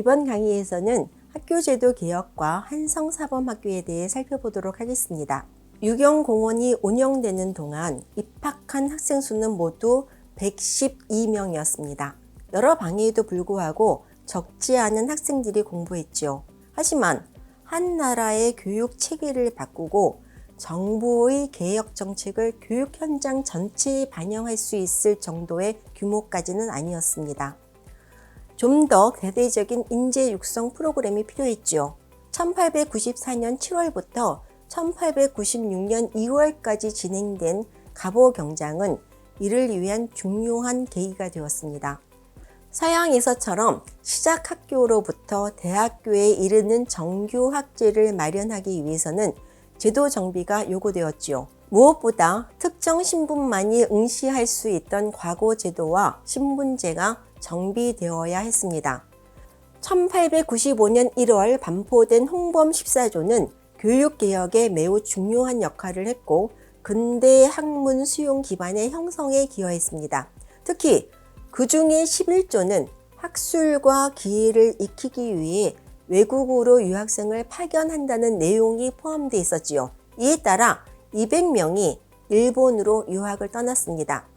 이번 강의에서는 학교제도 개혁과 한성사범학교에 대해 살펴보도록 하겠습니다. 유경공원이 운영되는 동안 입학한 학생 수는 모두 112명이었습니다. 여러 방해에도 불구하고 적지 않은 학생들이 공부했죠. 하지만 한 나라의 교육 체계를 바꾸고 정부의 개혁 정책을 교육 현장 전체에 반영할 수 있을 정도의 규모까지는 아니었습니다. 좀 더 대대적인 인재 육성 프로그램이 필요했죠. 1894년 7월부터 1896년 2월까지 진행된 갑오경장은 이를 위한 중요한 계기가 되었습니다. 서양에서처럼 시작학교로부터 대학교에 이르는 정규학제를 마련하기 위해서는 제도 정비가 요구되었지요. 무엇보다 특정 신분만이 응시할 수 있던 과거 제도와 신분제가 정비되어야 했습니다. 1895년 1월 반포된 홍범 14조는 교육개혁에 매우 중요한 역할을 했고 근대 학문 수용 기반의 형성에 기여했습니다. 특히 그 중에 11조는 학술과 기회를 익히기 위해 외국으로 유학생을 파견한다는 내용이 포함되어 있었지요. 이에 따라 200명이 일본으로 유학을 떠났습니다.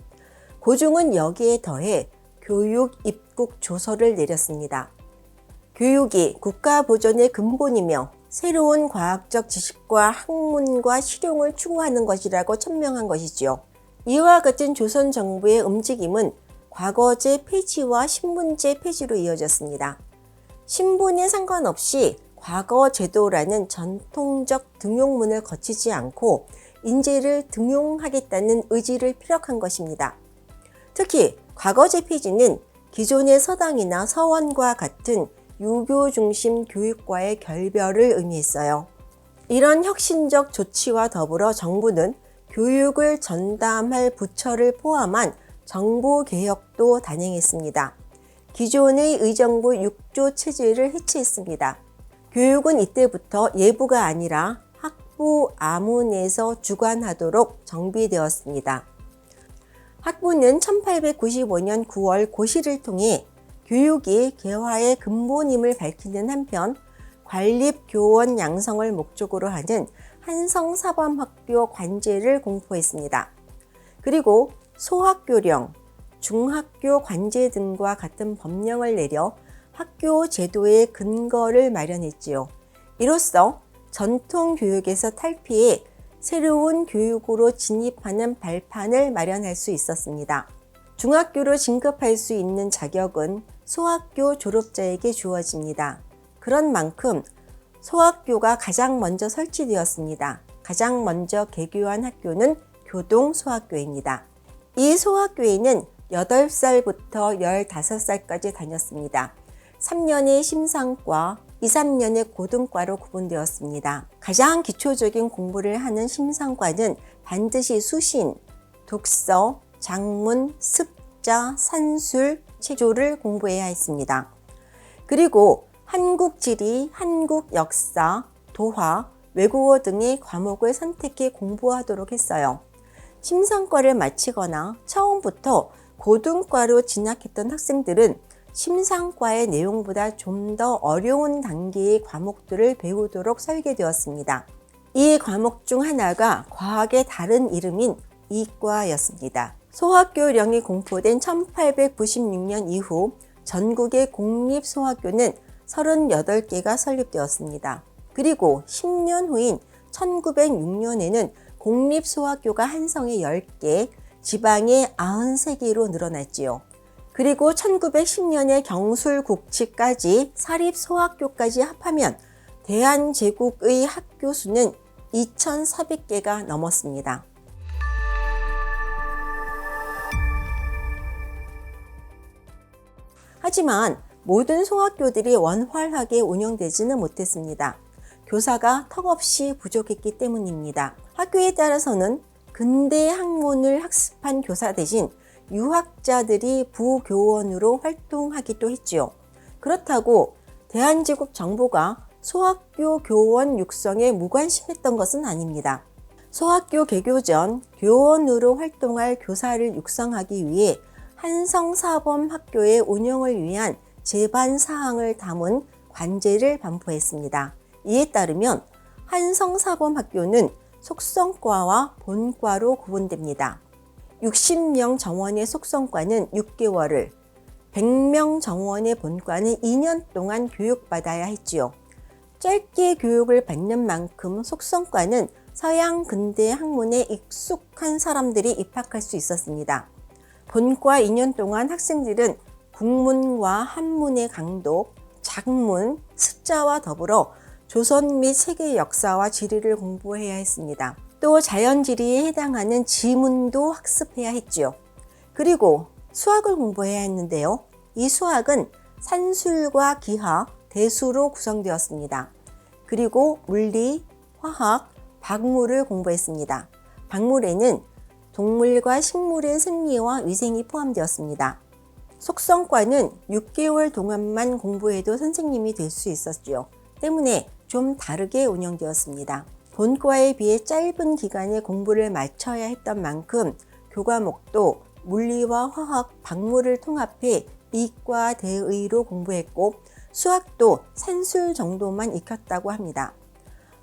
고종은 여기에 더해 교육 입국 조서를 내렸습니다. 교육이 국가 보존의 근본이며 새로운 과학적 지식과 학문과 실용을 추구하는 것이라고 천명한 것이지요. 이와 같은 조선 정부의 움직임은 과거제 폐지와 신분제 폐지로 이어졌습니다. 신분에 상관없이 과거 제도라는 전통적 등용문을 거치지 않고 인재를 등용하겠다는 의지를 피력한 것입니다. 특히 과거제 폐지는 기존의 서당이나 서원과 같은 유교 중심 교육과의 결별을 의미했어요. 이런 혁신적 조치와 더불어 정부는 교육을 전담할 부처를 포함한 정부 개혁도 단행했습니다. 기존의 의정부 6조 체제를 해체했습니다. 교육은 이때부터 예부가 아니라 학부 아문에서 주관하도록 정비되었습니다. 학부는 1895년 9월 고시를 통해 교육이 개화의 근본임을 밝히는 한편 관립교원 양성을 목적으로 하는 한성사범학교 관제를 공포했습니다. 그리고 소학교령, 중학교 관제 등과 같은 법령을 내려 학교 제도의 근거를 마련했지요. 이로써 전통 교육에서 탈피해 새로운 교육으로 진입하는 발판을 마련할 수 있었습니다. 중학교로 진급할 수 있는 자격은 소학교 졸업자에게 주어집니다. 그런 만큼 소학교가 가장 먼저 설치되었습니다. 가장 먼저 개교한 학교는 교동소학교입니다. 이 소학교에는 8살부터 15살까지 다녔습니다. 3년의 심상과 2, 3년의 고등과로 구분되었습니다. 가장 기초적인 공부를 하는 심상과는 반드시 수신, 독서, 작문, 습자, 산술, 체조를 공부해야 했습니다. 그리고 한국지리, 한국역사, 도화, 외국어 등의 과목을 선택해 공부하도록 했어요. 심상과를 마치거나 처음부터 고등과로 진학했던 학생들은 심상과의 내용보다 좀 더 어려운 단계의 과목들을 배우도록 설계되었습니다. 이 과목 중 하나가 과학의 다른 이름인 이과였습니다. 소학교령이 공포된 1896년 이후 전국의 공립소학교는 38개가 설립되었습니다. 그리고 10년 후인 1906년에는 공립소학교가 한성에 10개, 지방에 93개로 늘어났지요. 그리고 1910년에 경술국치까지 사립소학교까지 합하면 대한제국의 학교 수는 2,400개가 넘었습니다. 하지만 모든 소학교들이 원활하게 운영되지는 못했습니다. 교사가 턱없이 부족했기 때문입니다. 학교에 따라서는 근대 학문을 학습한 교사 대신 유학자들이 부교원으로 활동하기도 했지요. 그렇다고 대한제국 정부가 소학교 교원 육성에 무관심했던 것은 아닙니다. 소학교 개교 전 교원으로 활동할 교사를 육성하기 위해 한성사범학교의 운영을 위한 제반 사항을 담은 관제를 반포했습니다. 이에 따르면 한성사범학교는 속성과와 본과로 구분됩니다. 60명 정원의 속성과는 6개월을, 100명 정원의 본과는 2년 동안 교육받아야 했지요. 짧게 교육을 받는 만큼 속성과는 서양 근대 학문에 익숙한 사람들이 입학할 수 있었습니다. 본과 2년 동안 학생들은 국문과 한문의 강독, 작문, 숫자와 더불어 조선 및 세계 역사와 지리를 공부해야 했습니다. 또 자연지리에 해당하는 지문도 학습해야 했지요. 그리고 수학을 공부해야 했는데요. 이 수학은 산술과 기하, 대수로 구성되었습니다. 그리고 물리, 화학, 박물을 공부했습니다. 박물에는 동물과 식물의 생리와 위생이 포함되었습니다. 속성과는 6개월 동안만 공부해도 선생님이 될 수 있었죠. 때문에 좀 다르게 운영되었습니다. 본과에 비해 짧은 기간에 공부를 마쳐야 했던 만큼 교과목도 물리와 화학, 박물을 통합해 이과 대의로 공부했고 수학도 산술 정도만 익혔다고 합니다.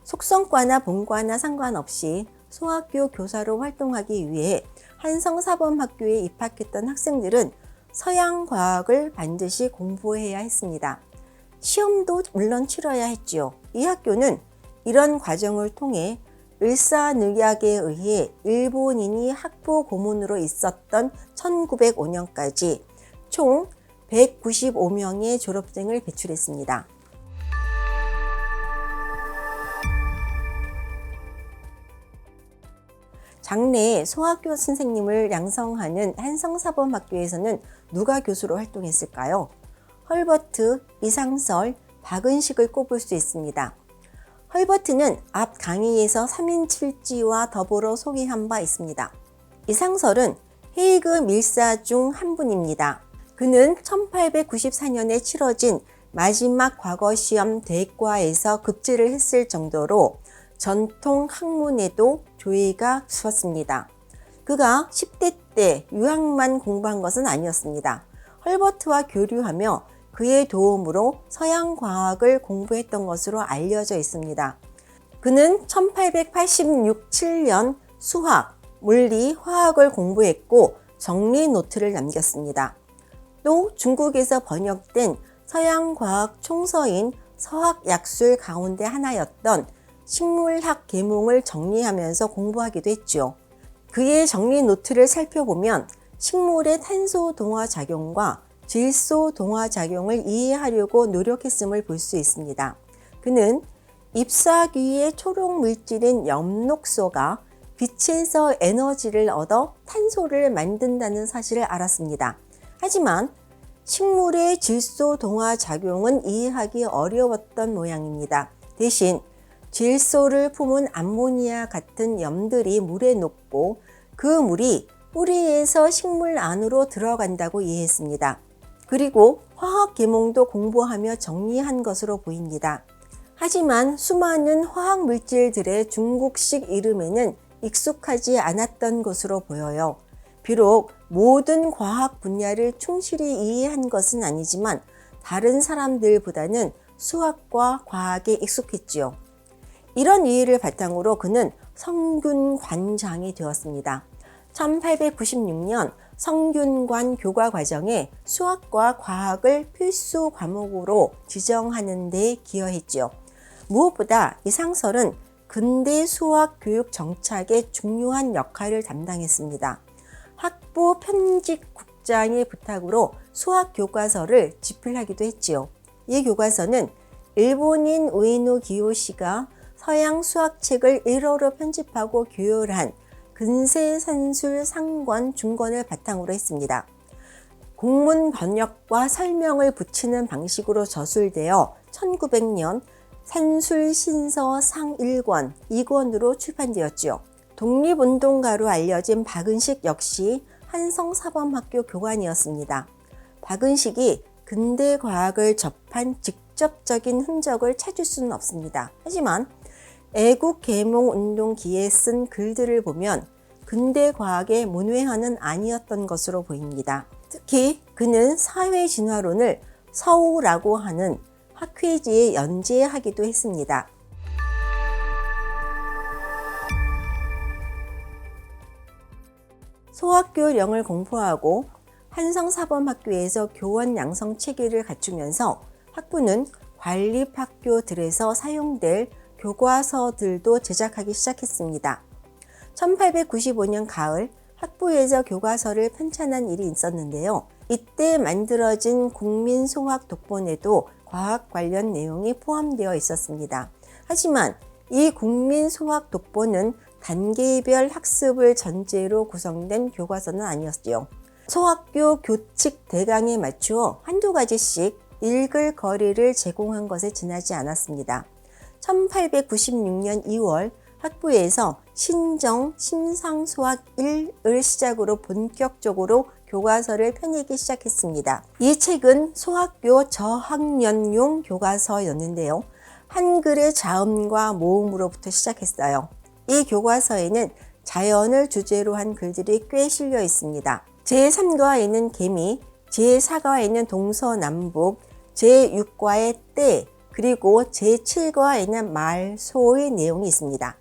속성과나 본과나 상관없이 소학교 교사로 활동하기 위해 한성사범학교에 입학했던 학생들은 서양 과학을 반드시 공부해야 했습니다. 시험도 물론 치러야 했지요. 이 학교는 이런 과정을 통해 을사늑약에 의해 일본인이 학부 고문으로 있었던 1905년까지 총 195명의 졸업생을 배출했습니다. 장래에 소학교 선생님을 양성하는 한성사범학교에서는 누가 교수로 활동했을까요? 헐버트, 이상설, 박은식을 꼽을 수 있습니다. 헐버트는 앞 강의에서 3인7지와 더불어 소개한 바 있습니다. 이상설은 헤이그 밀사 중 한 분입니다. 그는 1894년에 치러진 마지막 과거시험 대과에서 급제를 했을 정도로 전통 학문에도 조예가 깊었습니다. 그가 10대 때 유학만 공부한 것은 아니었습니다. 헐버트와 교류하며 그의 도움으로 서양 과학을 공부했던 것으로 알려져 있습니다. 그는 1886-7년 수학, 물리, 화학을 공부했고 정리 노트를 남겼습니다. 또 중국에서 번역된 서양 과학 총서인 서학약술 가운데 하나였던 식물학 계몽을 정리하면서 공부하기도 했죠. 그의 정리 노트를 살펴보면 식물의 탄소 동화 작용과 질소 동화 작용을 이해하려고 노력했음을 볼 수 있습니다. 그는 잎사귀의 초록 물질인 엽록소가 빛에서 에너지를 얻어 탄소를 만든다는 사실을 알았습니다. 하지만 식물의 질소 동화 작용은 이해하기 어려웠던 모양입니다. 대신 질소를 품은 암모니아 같은 염들이 물에 녹고 그 물이 뿌리에서 식물 안으로 들어간다고 이해했습니다. 그리고 화학 계몽도 공부하며 정리한 것으로 보입니다. 하지만 수많은 화학 물질들의 중국식 이름에는 익숙하지 않았던 것으로 보여요. 비록 모든 과학 분야를 충실히 이해한 것은 아니지만 다른 사람들보다는 수학과 과학에 익숙했지요. 이런 이해를 바탕으로 그는 성균관장이 되었습니다. 1896년 성균관 교과 과정에 수학과 과학을 필수 과목으로 지정하는 데 기여했지요. 무엇보다 이상설은 근대 수학 교육 정착에 중요한 역할을 담당했습니다. 학부 편집국장의 부탁으로 수학 교과서를 집필하기도 했지요. 이 교과서는 일본인 우에노 기요시가 서양 수학책을 1어로 편집하고 교열한 근세산술 상권 중권을 바탕으로 했습니다. 공문 번역과 설명을 붙이는 방식으로 저술되어 1900년 산술신서 상 1권, 2권으로 출판되었지요. 독립운동가로 알려진 박은식 역시 한성사범학교 교관이었습니다. 박은식이 근대 과학을 접한 직접적인 흔적을 찾을 수는 없습니다. 하지만 애국계몽운동기에 쓴 글들을 보면 근대 과학의 문외한은 아니었던 것으로 보입니다. 특히 그는 사회진화론을 서우라고 하는 학회지에 연재하기도 했습니다. 소학교령을 공포하고 한성사범학교에서 교원 양성 체계를 갖추면서 학부는 관립학교들에서 사용될 교과서들도 제작하기 시작했습니다. 1895년 가을 학부에서 교과서를 편찬한 일이 있었는데요. 이때 만들어진 국민소학 독본에도 과학 관련 내용이 포함되어 있었습니다. 하지만 이 국민소학 독본은 단계별 학습을 전제로 구성된 교과서는 아니었죠. 소학교 교칙 대강에 맞추어 한두 가지씩 읽을 거리를 제공한 것에 지나지 않았습니다. 1896년 2월 학부에서 신정 심상수학 1을 시작으로 본격적으로 교과서를 펴내기 시작했습니다. 이 책은 소학교 저학년용 교과서였는데요. 한글의 자음과 모음으로부터 시작했어요. 이 교과서에는 자연을 주제로 한 글들이 꽤 실려 있습니다. 제3과에는 개미, 제4과에는 동서남북, 제6과의 때, 그리고 제7과에는 말, 소의 내용이 있습니다.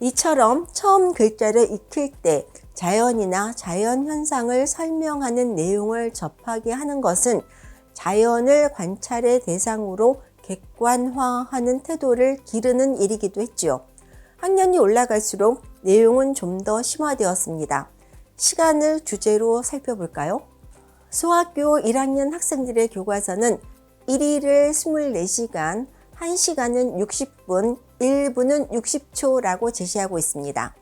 이처럼 처음 글자를 익힐 때 자연이나 자연현상을 설명하는 내용을 접하게 하는 것은 자연을 관찰의 대상으로 객관화하는 태도를 기르는 일이기도 했죠. 학년이 올라갈수록 내용은 좀 더 심화되었습니다. 시간을 주제로 살펴볼까요? 소학교 1학년 학생들의 교과서는 1일을 24시간, 1시간은 60분, 1분은 60초라고 제시하고 있습니다.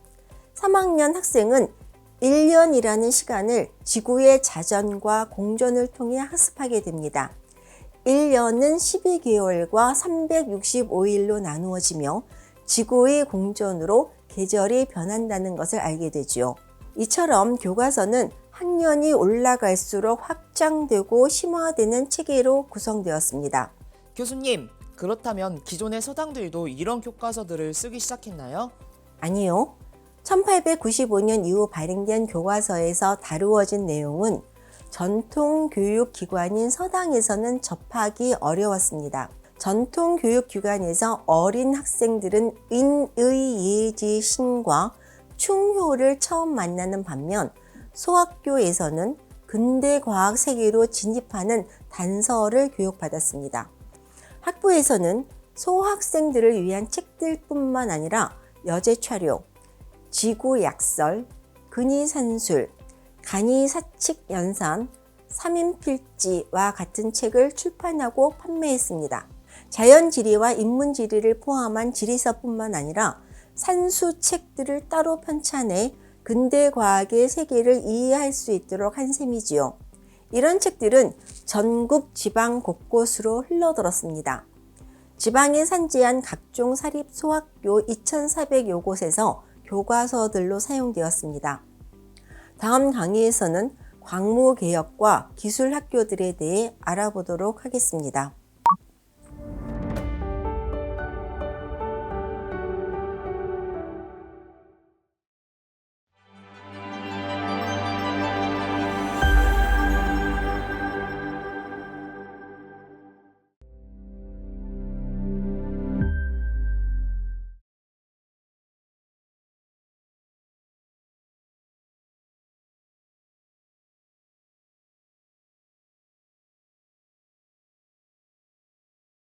3학년 학생은 1년이라는 시간을 지구의 자전과 공전을 통해 학습하게 됩니다. 1년은 12개월과 365일로 나누어지며 지구의 공전으로 계절이 변한다는 것을 알게 되죠. 이처럼 교과서는 학년이 올라갈수록 확장되고 심화되는 체계로 구성되었습니다. 교수님, 그렇다면 기존의 서당들도 이런 교과서들을 쓰기 시작했나요? 아니요. 1895년 이후 발행된 교과서에서 다루어진 내용은 전통교육기관인 서당에서는 접하기 어려웠습니다. 전통교육기관에서 어린 학생들은 인의 예지신과 충효를 처음 만나는 반면 소학교에서는 근대과학 세계로 진입하는 단서를 교육받았습니다. 학부에서는 소학생들을 위한 책들뿐만 아니라 여제차료, 지구약설, 근위산술, 간이사칙연산, 삼인필지와 같은 책을 출판하고 판매했습니다. 자연지리와 인문지리를 포함한 지리서뿐만 아니라 산수책들을 따로 편찬해 근대과학의 세계를 이해할 수 있도록 한 셈이지요. 이런 책들은 전국 지방 곳곳으로 흘러들었습니다. 지방에 산지한 각종 사립 소학교 2,400여 곳에서 교과서들로 사용되었습니다. 다음 강의에서는 광무개혁과 기술학교들에 대해 알아보도록 하겠습니다.